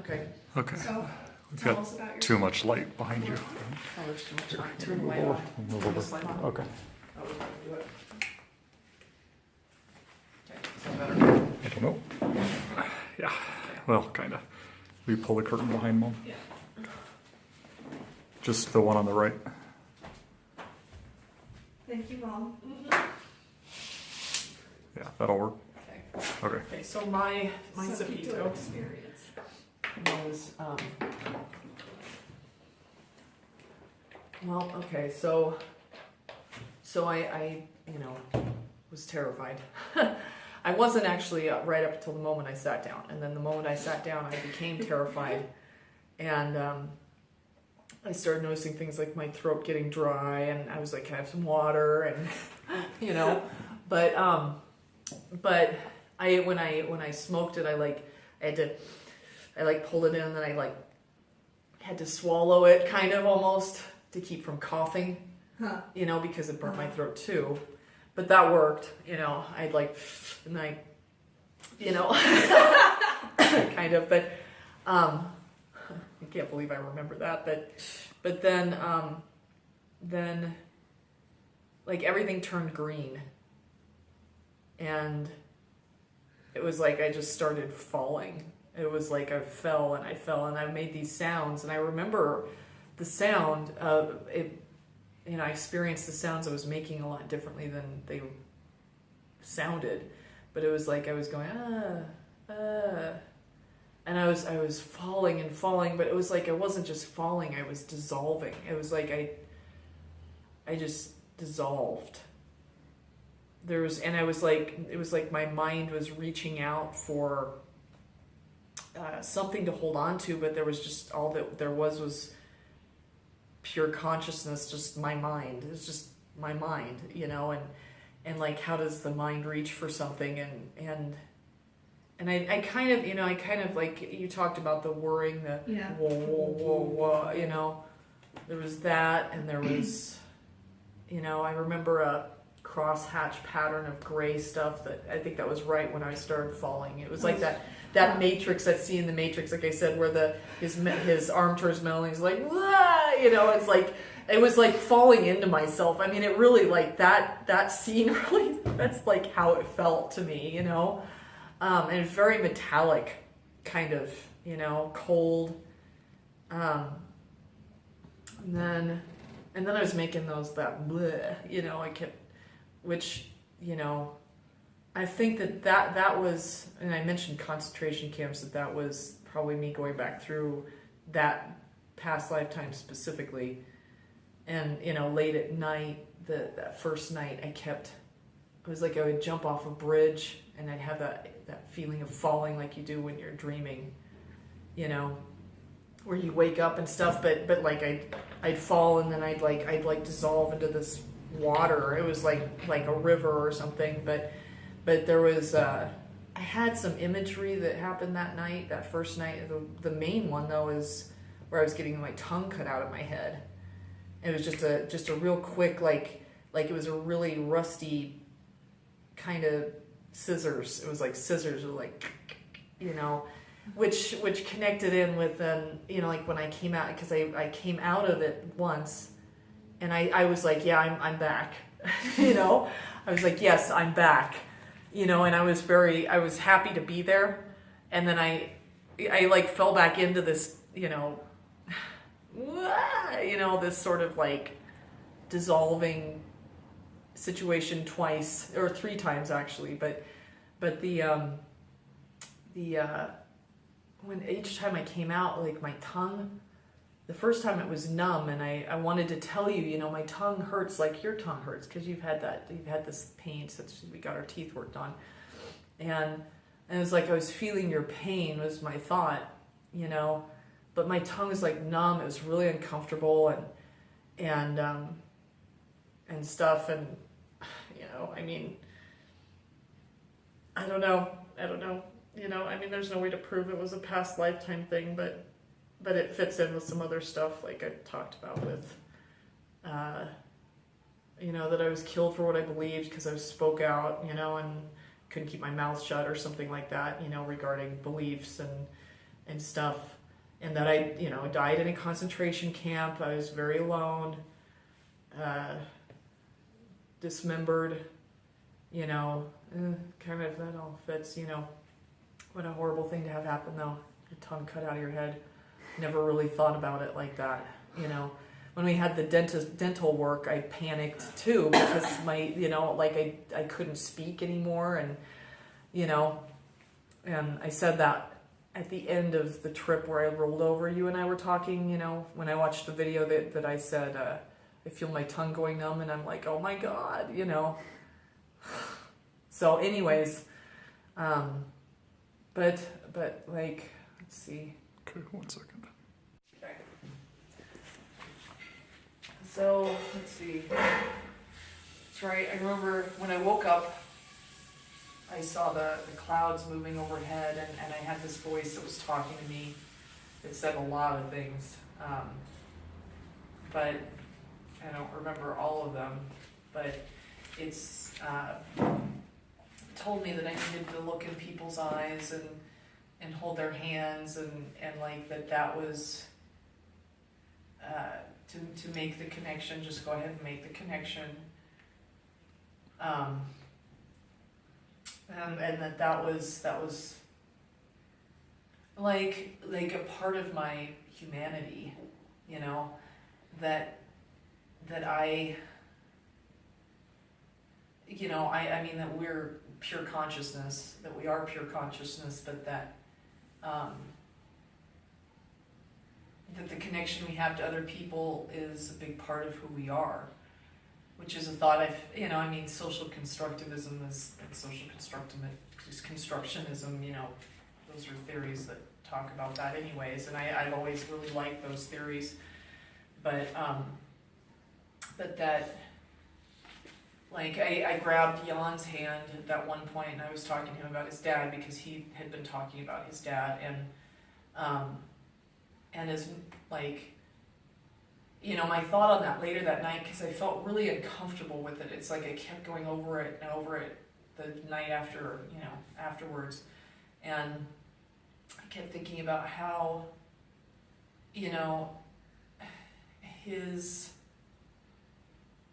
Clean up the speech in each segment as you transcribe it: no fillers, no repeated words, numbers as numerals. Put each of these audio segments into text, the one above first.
Okay. Okay. So We've tell got us about your too much light behind you. Oh, there's too much on. Turn the light off. Move Turn over. this light on. Okay. Oh, we gotta do it. Okay, is that better? I don't know. Yeah. Well, kind of. We pull the curtain behind Mom. Yeah. Just the one on the right. Thank you, Mom. Yeah, that'll work. Okay. Okay. Okay, so my Sapito experience. was, well, okay, so I you know, was terrified. I wasn't actually right up until the moment I sat down, and then the moment I sat down, I became terrified, and I started noticing things like my throat getting dry, and I was like, "Can I have some water?" And you know, but I when I smoked it, I pulled it in, and then I had to swallow it, kind of almost to keep from coughing, you know, because it burnt my throat too. But that worked, you know. And I, you know, kind of. But I can't believe I remember that. But then like everything turned green, and it was like I just started falling. It was like I fell and I made these sounds, and I remember the sound of it. You know, I experienced the sounds I was making a lot differently than they sounded, but it was like I was going and I was falling and falling, but it was like I wasn't just falling, I was dissolving. It was like I just dissolved. It was like my mind was reaching out for something to hold on to, but there was just all that there was pure consciousness, just my mind. It's just my mind, you know, and like, how does the mind reach for something? And I kind of, you know, like you talked about the whirring, the whoa, whoa, whoa, whoa, you know, there was that, and there was, you know, I remember a crosshatch pattern of gray stuff that I think that was right when I started falling. It was like that Matrix, that scene in the Matrix, like I said, where his arm turns metal and he's like, wah! You know, it's like, it was like falling into myself. I mean, it really, like, that scene really, that's like how it felt to me, you know? And it's very metallic, kind of, you know, cold. And then I was making that bleh, you know, which, you know, I think that was, and I mentioned concentration camps, that was probably me going back through that past lifetime specifically. And, you know, late at night, that first night, it was like I would jump off a bridge, and I'd have that feeling of falling like you do when you're dreaming, you know, where you wake up and stuff, but like I'd fall, and then I'd dissolve into this water. It was like a river or something, but there was I had some imagery that happened that night, that first night. The main one though is where I was getting my tongue cut out of my head. It was just a real quick, like it was a really rusty kind of scissors. It was like scissors, or like, you know, which connected in with then, you know, like when I came out, because I came out of it once, and I was like, yeah, I'm back. You know, I was like, yes, I'm back. You know, and I was happy to be there. And then I like fell back into this, you know, this sort of like dissolving situation twice or three times actually. But when each time I came out, like my tongue, the first time it was numb, and I wanted to tell you, you know, my tongue hurts like your tongue hurts, because you've had this pain since we got our teeth worked on, and it was like I was feeling your pain was my thought, you know, but my tongue was like numb. It was really uncomfortable and stuff, and you know, I mean, I don't know, you know, I mean, there's no way to prove it was a past lifetime thing, but it fits in with some other stuff, like I talked about with, you know, that I was killed for what I believed because I spoke out, you know, and couldn't keep my mouth shut or something like that, you know, regarding beliefs and stuff. and that I, died in a concentration camp. I was very alone, dismembered, kind of that all fits, What a horrible thing to have happen though. Your tongue cut out of your head. Never really thought about it like that, When we had the dental work, I panicked too because I couldn't speak anymore, and and I said that at the end of the trip where I rolled over. You and I were talking, when I watched the video that I said, I feel my tongue going numb, and I'm like, oh my God, So, anyways, but like, let's see. Okay, 1 second. Okay. So, let's see. That's right. I remember when I woke up, I saw the clouds moving overhead, and I had this voice that was talking to me. It said a lot of things, but I don't remember all of them. But it's told me that I needed to look in people's eyes and hold their hands, and like that was to make the connection. Just go ahead and make the connection. And that was like a part of my humanity, that I mean that we're pure consciousness, that we are pure consciousness, but that the connection we have to other people is a big part of who we are, which is a thought social constructivism is constructionism, those are theories that talk about that anyways, and I've always really liked those theories, but that, like, I grabbed Jan's hand at that one point, and I was talking to him about his dad, because he had been talking about his dad, and as, like, my thought on that later that night, because I felt really uncomfortable with it. It's like I kept going over it and over it the night after, afterwards. And I kept thinking about how, his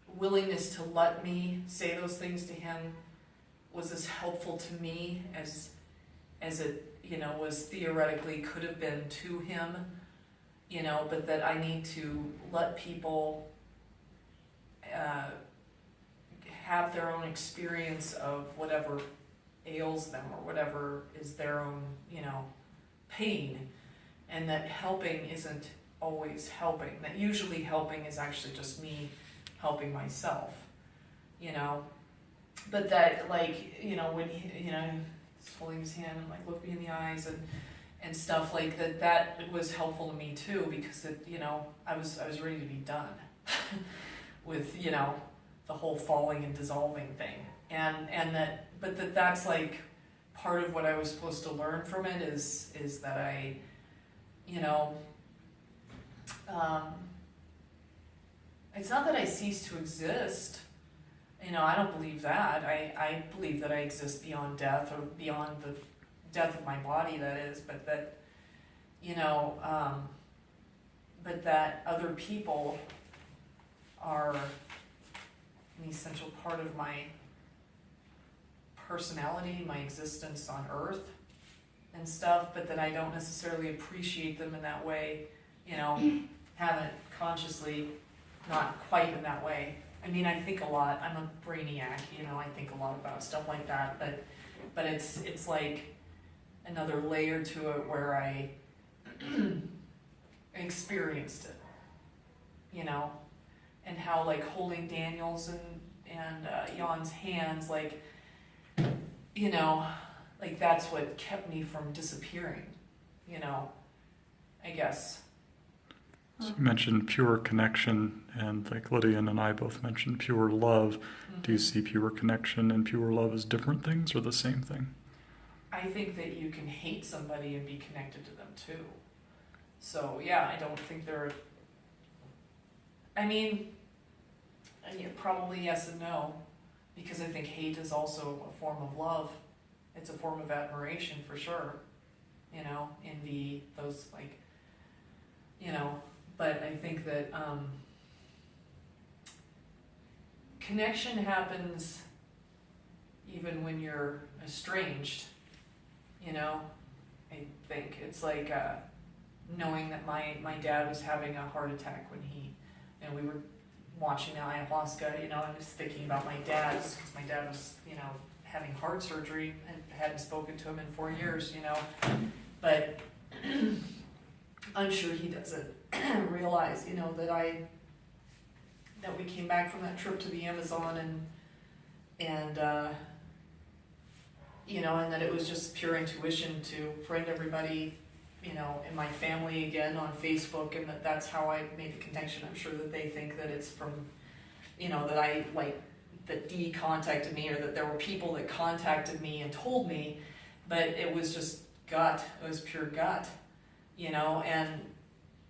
willingness to let me say those things to him was as helpful to me as it, was theoretically could have been to him. But that I need to let people have their own experience of whatever ails them or whatever is their own, pain, and that helping isn't always helping. That usually helping is actually just me helping myself, But that, like, when he, he's holding his hand and like look me in the eyes and stuff like that was helpful to me too, because I was ready to be done with the whole falling and dissolving thing, and that's like part of what I was supposed to learn from it is that I it's not that I cease to exist. I don't believe that. I believe that I exist beyond death, or beyond the death of my body, that is, but that but that other people are an essential part of my personality, my existence on earth and stuff, but that I don't necessarily appreciate them in that way, haven't consciously, not quite in that way. I mean, I think a lot. I'm a brainiac, I think a lot about stuff like that, but it's like another layer to it where I experienced it, and how, like, holding Daniel's and Jan's hands, like, like that's what kept me from disappearing, I guess. So you mentioned pure connection, and like Lydian and I both mentioned pure love. Mm-hmm. Do you see pure connection and pure love as different things or the same thing? I think that you can hate somebody and be connected to them too. So yeah, I don't think they're, probably yes and no, because I think hate is also a form of love. It's a form of admiration for sure, envy, those, like, you know, but I think that connection happens even when you're estranged, you know. I think it's like knowing that my dad was having a heart attack when we were watching the ayahuasca, you know. I was thinking about my dad because my dad was, you know, having heart surgery and hadn't spoken to him in 4 years, you know. But I'm sure he doesn't realize, you know, that we came back from that trip to the Amazon and you know, and that it was just pure intuition to friend everybody, you know, in my family again on Facebook, and that's how I made the connection. I'm sure that they think that it's from, you know, that Dee contacted me, or that there were people that contacted me and told me, but it was just gut. It was pure gut, you know.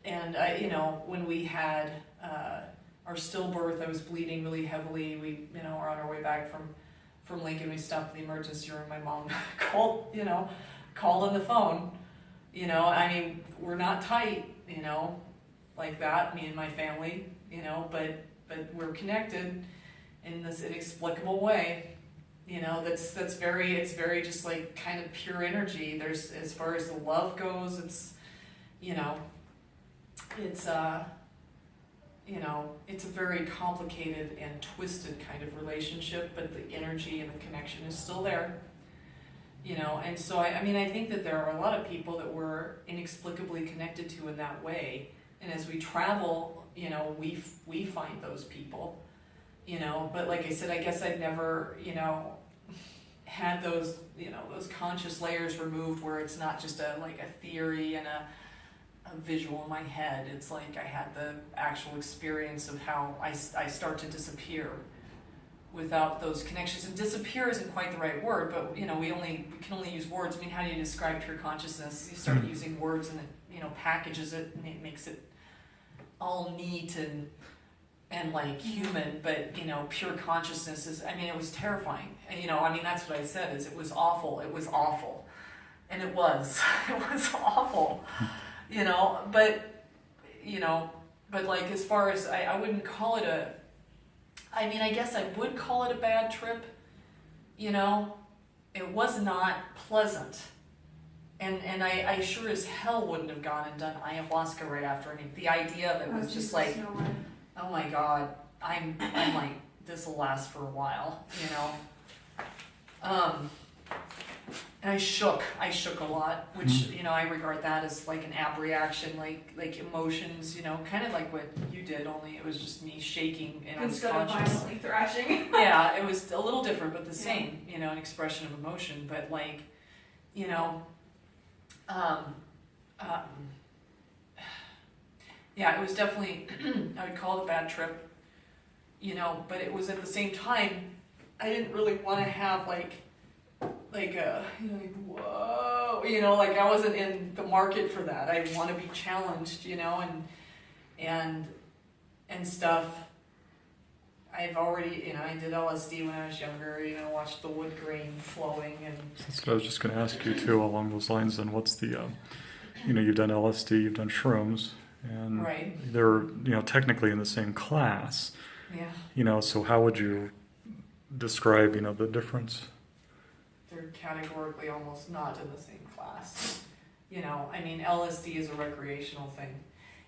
And I, you know, when we had our stillbirth, I was bleeding really heavily. We, you know, were on our way back from Lincoln. We stopped at the emergency room. My mom called on the phone. You know, I mean, we're not tight, you know, like that, me and my family, you know, but we're connected in this inexplicable way, you know. It's very just like kind of pure energy. There's, as far as the love goes, it's, you know, it's a very complicated and twisted kind of relationship, but the energy and the connection is still there, you know. And so I mean, I think that there are a lot of people that we're inexplicably connected to in that way, and as we travel, you know, we find those people, you know. But like I said, I guess I've never, you know, had those, you know, those conscious layers removed where it's not just a theory and a visual in my head. It's like I had the actual experience of how I start to disappear without those connections. And disappear isn't quite the right word, but you know, we can only use words. I mean, how do you describe pure consciousness? You start using words and it, you know, packages it and it makes it all neat and like human. But you know, pure consciousness is, I mean, it was terrifying. And, you know, I mean, that's what I said, is it was awful. It was awful. And it was awful. You know, but like, as far as, I wouldn't call it I mean, I guess I would call it a bad trip, you know. It was not pleasant. And I sure as hell wouldn't have gone and done ayahuasca right after. I mean, the idea of it was just like, oh my God, I'm like, this will last for a while, you know. And I shook a lot, which, you know, I regard that as like an app reaction, like emotions, you know, kind of like what you did, only it was just me shaking and instead unconscious. of violently thrashing. Yeah, it was a little different, but the same, you know, an expression of emotion. But like, you know, yeah, it was definitely, I would call it a bad trip, you know, but it was at the same time, I didn't really want to have like a, you know, like, whoa, you know, like I wasn't in the market for that. I want to be challenged, you know, and stuff. I've already, you know, I did LSD when I was younger, you know, watched the wood grain flowing and. That's what I was just going to ask you too, along those lines. And what's the, you know, you've done LSD, you've done shrooms, and right. They're, you know, technically in the same class. Yeah. You know, so how would you describe, you know, the difference? They're categorically almost not in the same class. You know, I mean, LSD is a recreational thing.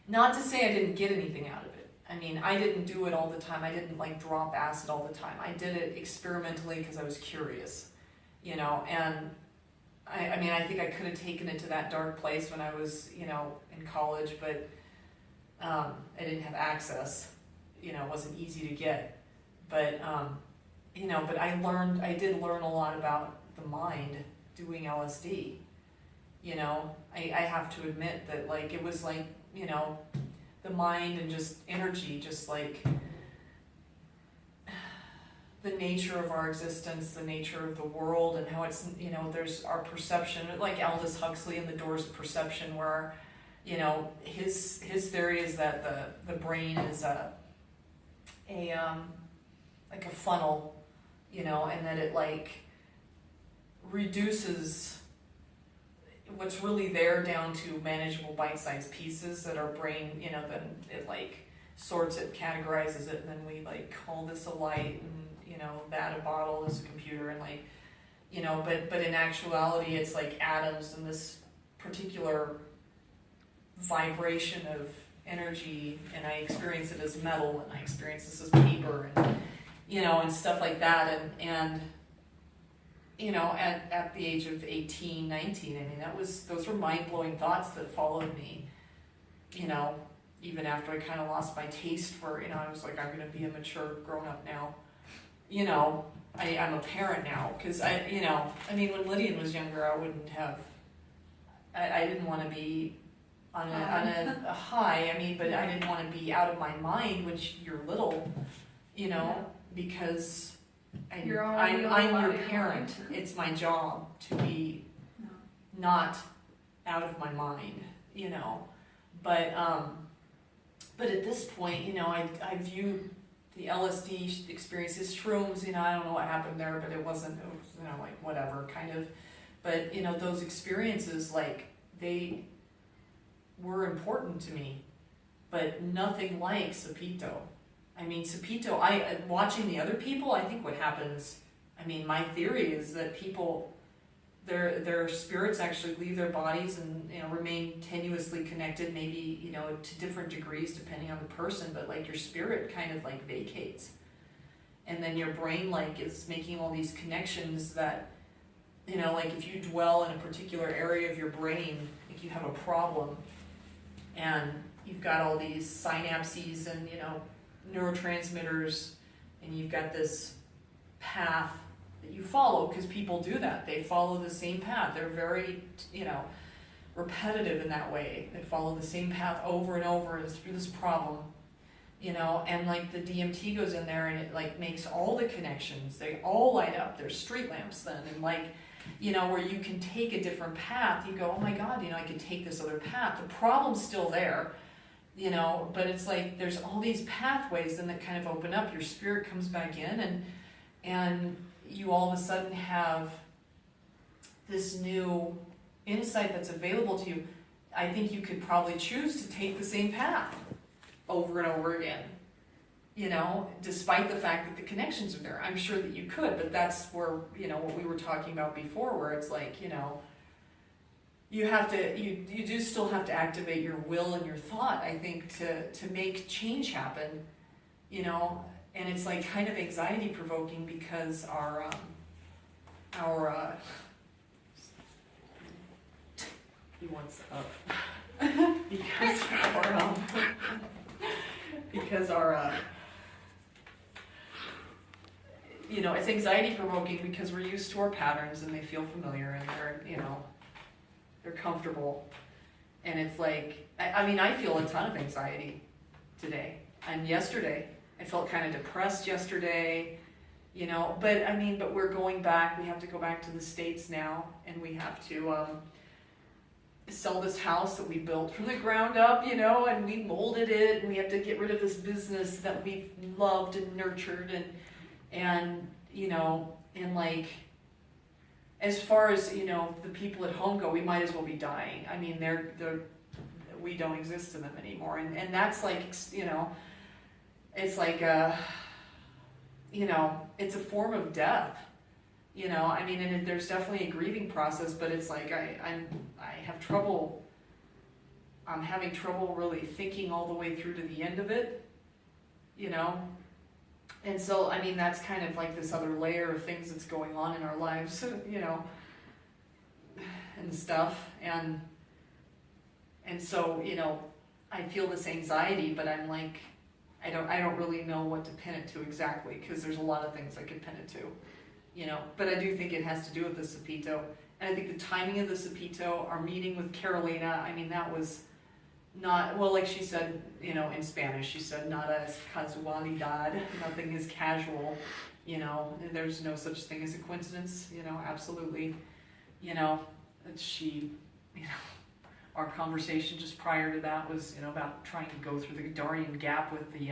Not to say I didn't get anything out of it. I mean, I didn't do it all the time. I didn't like drop acid all the time. I did it experimentally because I was curious, you know, and I mean, I think I could have taken it to that dark place when I was, you know, in college, but I didn't have access, you know, it wasn't easy to get. But, you know, but I did learn a lot about the mind doing LSD. You know, I have to admit that, like, it was like, you know, the mind and just energy, just like the nature of our existence, the nature of the world, and how it's, you know, there's our perception, like Aldous Huxley in The Doors of Perception, where, you know, his theory is that the brain is like a funnel, you know, and that it like reduces what's really there down to manageable bite-sized pieces that our brain, then it like sorts it, categorizes it, and then we like call this a light, and that a bottle, is a computer, and like, but in actuality it's like atoms and this particular vibration of energy, and I experience it as metal, and I experience this as paper, and and stuff like that, and at the age of 18, 19, I mean, those were mind-blowing thoughts that followed me, even after I kind of lost my taste for, I was like, I'm going to be a mature grown-up now. I'm a parent now, because when Lydian was younger, I wouldn't have, I didn't want to be on a high, but I didn't want to be out of my mind when you're little, because I'm your parent. It's my job to be not out of my mind, but at this point, I view the LSD experiences, shrooms, I don't know what happened there, but it was, like whatever kind of, but those experiences, like, they were important to me, but nothing like Sapito. Sapito, watching the other people, I think what happens, my theory is that people, their spirits actually leave their bodies and, remain tenuously connected, maybe, to different degrees depending on the person, but like your spirit kind of like vacates. And then your brain like is making all these connections that, like if you dwell in a particular area of your brain, like you have a problem, and you've got all these synapses and, neurotransmitters, and you've got this path that you follow, because people do that. They follow the same path. They're very, repetitive in that way. They follow the same path over and over through this problem, and like the DMT goes in there and it like makes all the connections. They all light up. There's street lamps then, and like, where you can take a different path. You go, oh my God, I could take this other path. The problem's still there, but it's like there's all these pathways then that kind of open up. Your spirit comes back in, and you all of a sudden have this new insight that's available to you. I think you could probably choose to take the same path over and over again, despite the fact that the connections are there. I'm sure that you could, but that's where, what we were talking about before, where it's like, you have to, you do still have to activate your will and your thought, I think, to make change happen, and it's like kind of anxiety provoking, because our he wants up because our it's anxiety provoking because we're used to our patterns and they feel familiar, and they're comfortable, and it's like I feel a ton of anxiety today, and yesterday I felt kind of depressed yesterday, but we're going back. We have to go back to the States now, and we have to sell this house that we built from the ground up, and we molded it, and we have to get rid of this business that we've loved and nurtured, and like, as far as, the people at home go, we might as well be dying. We don't exist to them anymore, and that's like, it's like it's a form of death, and there's definitely a grieving process, but it's like I'm having trouble really thinking all the way through to the end of it, and so that's kind of like this other layer of things that's going on in our lives, and stuff, and so I feel this anxiety, but I'm like, I don't really know what to pin it to exactly, because there's a lot of things I could pin it to, but I do think it has to do with the Sapito, and I think the timing of the Sapito, our meeting with Carolina, that was not, well, like she said, in Spanish, she said, nada es casualidad, nothing is casual, there's no such thing as a coincidence, absolutely, she, our conversation just prior to that was, about trying to go through the Darien Gap with the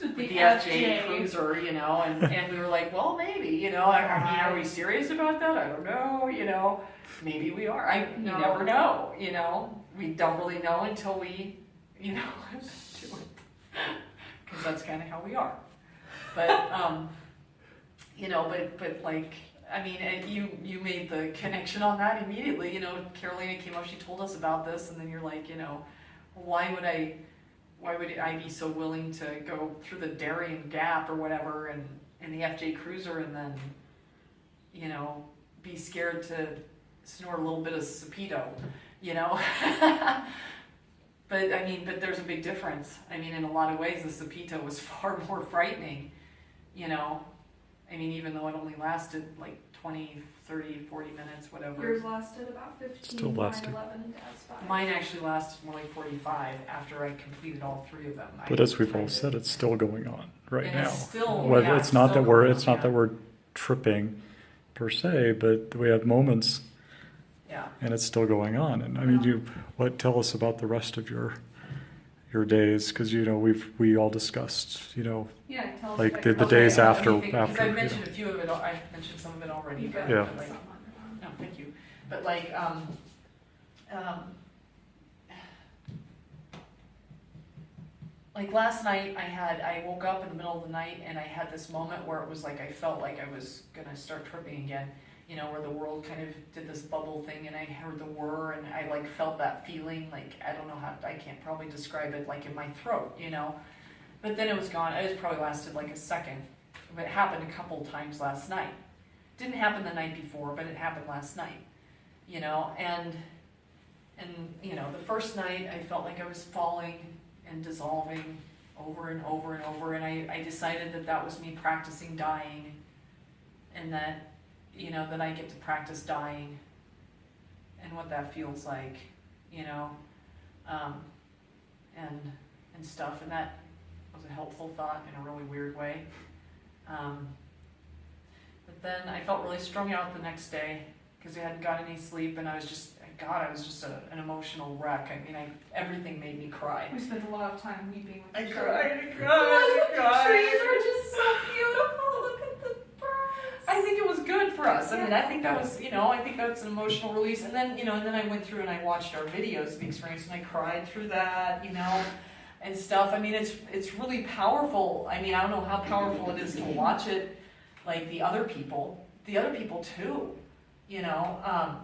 with the FJ. FJ Cruiser, you know, and we were like, well, maybe, you know, I mean, are we serious about that? I don't know, you know, maybe we are. You never know, you know, we don't really know until we, you know, do it, because that's kind of how we are. But, you know, but like, I mean, and you made the connection on that immediately, you know, Carolina came up, she told us about this, and then you're like, you know, why would I be so willing to go through the Darien Gap or whatever in the FJ Cruiser and then, you know, be scared to snort a little bit of Sapito, you know? But I mean, but there's a big difference. I mean, in a lot of ways, the Sapito was far more frightening, you know? I mean, even though it only lasted like 20, 30, 40 minutes, whatever. Yours lasted about 15, Still lasted. 11, and Dad's 5. Mine actually lasted more like 45 after I completed all 3 of them. But as we've all said, it's still going on right And now. it's still, Whether yeah, it's not still that we're going it's on, not that we're tripping per se, but we have moments yeah. and it's still going on. And I mean, tell us about the rest of your days, because you know we all discussed, you know, Yeah, tell us like about the your- days after Because I you mentioned know. a few of it. I mentioned some of it already. You But, got Yeah. but like, something on your phone. no, thank you. But like, like last night, I woke up in the middle of the night and I had this moment where it was like I felt like I was gonna start tripping again. You know, where the world kind of did this bubble thing, and I heard the whir, and I like felt that feeling. Like I don't know how, I can't probably describe it, like in my throat, you know. But then it was gone. It probably lasted like a second. But it happened a couple times last night. Didn't happen the night before, but it happened last night. You know, and you know, the first night I felt like I was falling and dissolving over and over and over, and I decided that was me practicing dying, and that, you know, that I get to practice dying and what that feels like, you know, and stuff, and that was a helpful thought in a really weird way. But then I felt really strung out the next day because I hadn't got any sleep, and I was just an emotional wreck. I mean, everything made me cry. We spent a lot of time weeping with I each cried, other. I cried, I cried. The trees are just so beautiful. Look at the birds. I think it was good for us. I mean, I think that was, you know, I think that's an emotional release. And then, you know, and then I went through and I watched our videos of the experience, and I cried through that, you know, and stuff. I mean, it's really powerful. I mean, I don't know how powerful it is to watch it, like the other people too, you know.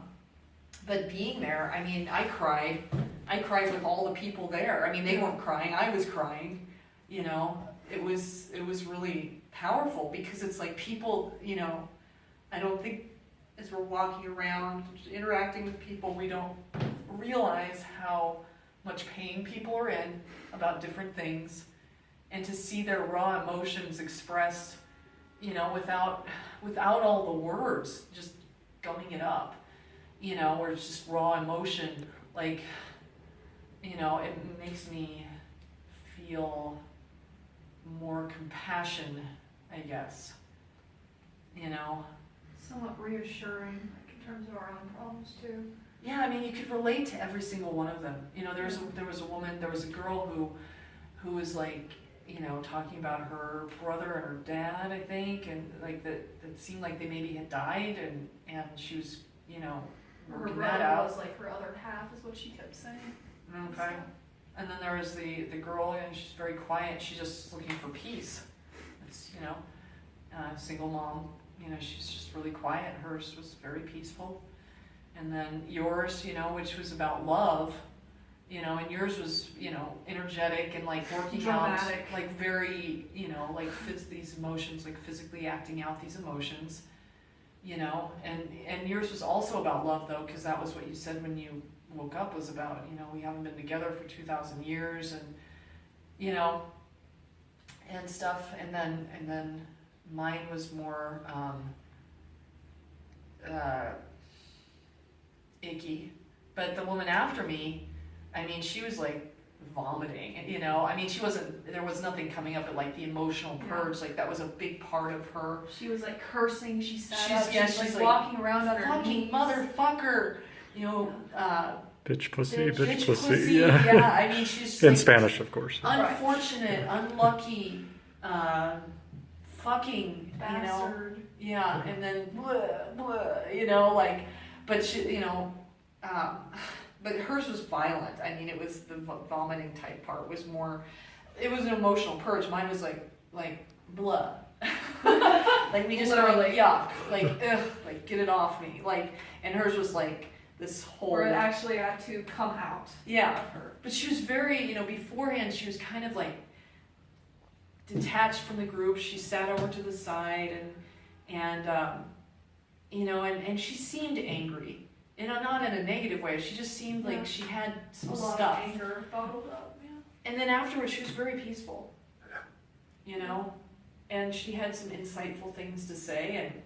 But being there, I mean, I cried with all the people there. I mean, they weren't crying, I was crying, you know. It was really powerful because it's like people, you know, I don't think as we're walking around, interacting with people, we don't realize how much pain people are in about different things, and to see their raw emotions expressed, you know, without all the words, just gumming it up, you know, or it's just raw emotion, like, you know, it makes me feel more compassion, I guess, you know. Somewhat reassuring, like in terms of our own problems too. Yeah, I mean, you could relate to every single one of them. You know, there was a girl who was like, you know, talking about her brother and her dad, I think, and like that seemed like they maybe had died, and she was, you know, Her working that brother out. was like her other half, is what she kept saying. Okay. And then there was the girl, and she's very quiet. She's just looking for peace. It's, you know, single mom. You know, she's just really quiet. Hers was very peaceful. And then yours, you know, which was about love, you know, and yours was, you know, energetic and like working Dramatic. out, like very, you know, like these emotions, like physically acting out these emotions, you know, and yours was also about love though, because that was what you said when you woke up, was about, you know, we haven't been together for 2,000 years, and, you know, and stuff. And then mine was more icky. But the woman after me, I mean, she was like vomiting, you know. I mean, there was nothing coming up, but like the emotional purge, like that was a big part of her. She was like cursing, she sat She's- up, yeah, she's she's like like, walking around on her Fucking knees. motherfucker, you know, Bitch pussy, bitch bitch pussy. pussy. Yeah. Yeah, I mean, she's just In like, Spanish, of course. unfortunate, unlucky, fucking, you know, Bastard. yeah, and then blah, blah, you know, like, but she, you know, but hers was violent. I mean, it was the vomiting type part was more, it was an emotional purge. Mine was like blah. Like me just Literally. going, yuck, like, ugh, like get it off me. Like, and hers was like this whole, Where it actually had to come out yeah. of her. But she was very, you know, beforehand she was kind of like detached from the group. She sat over to the side and you know, and she seemed angry. You know, not in a negative way. She just seemed like she had some A lot stuff. of anger bottled up. Yeah. And then afterwards, she was very peaceful. You know, and she had some insightful things to say. And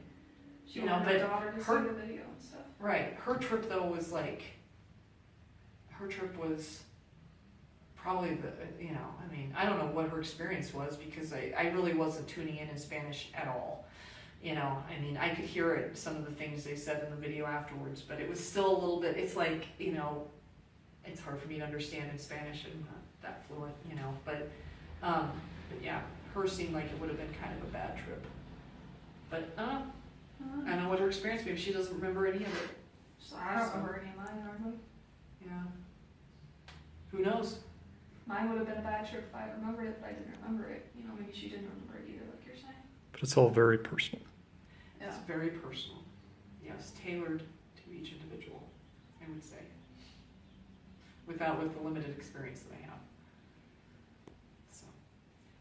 She You know, wanted her but daughter to her- see the video and stuff. right, her trip though was like, her trip was probably the, you know, I mean, I don't know what her experience was because I really wasn't tuning in Spanish at all. You know, I mean, I could hear it, some of the things they said in the video afterwards, but it was still a little bit, it's like, you know, it's hard for me to understand in Spanish. I'm not that fluent, you know, but yeah, hers seemed like it would have been kind of a bad trip. But I don't know what her experience, maybe she doesn't remember any of it. So I don't remember any of mine, hardly. Yeah. Who knows? Mine would have been a bad trip if I remembered it, but I didn't remember it. You know, maybe she didn't remember it either, like you're saying. But it's all very personal. It's very personal. Yes, tailored to each individual, I would say. With the limited experience that I have.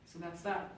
So that's that.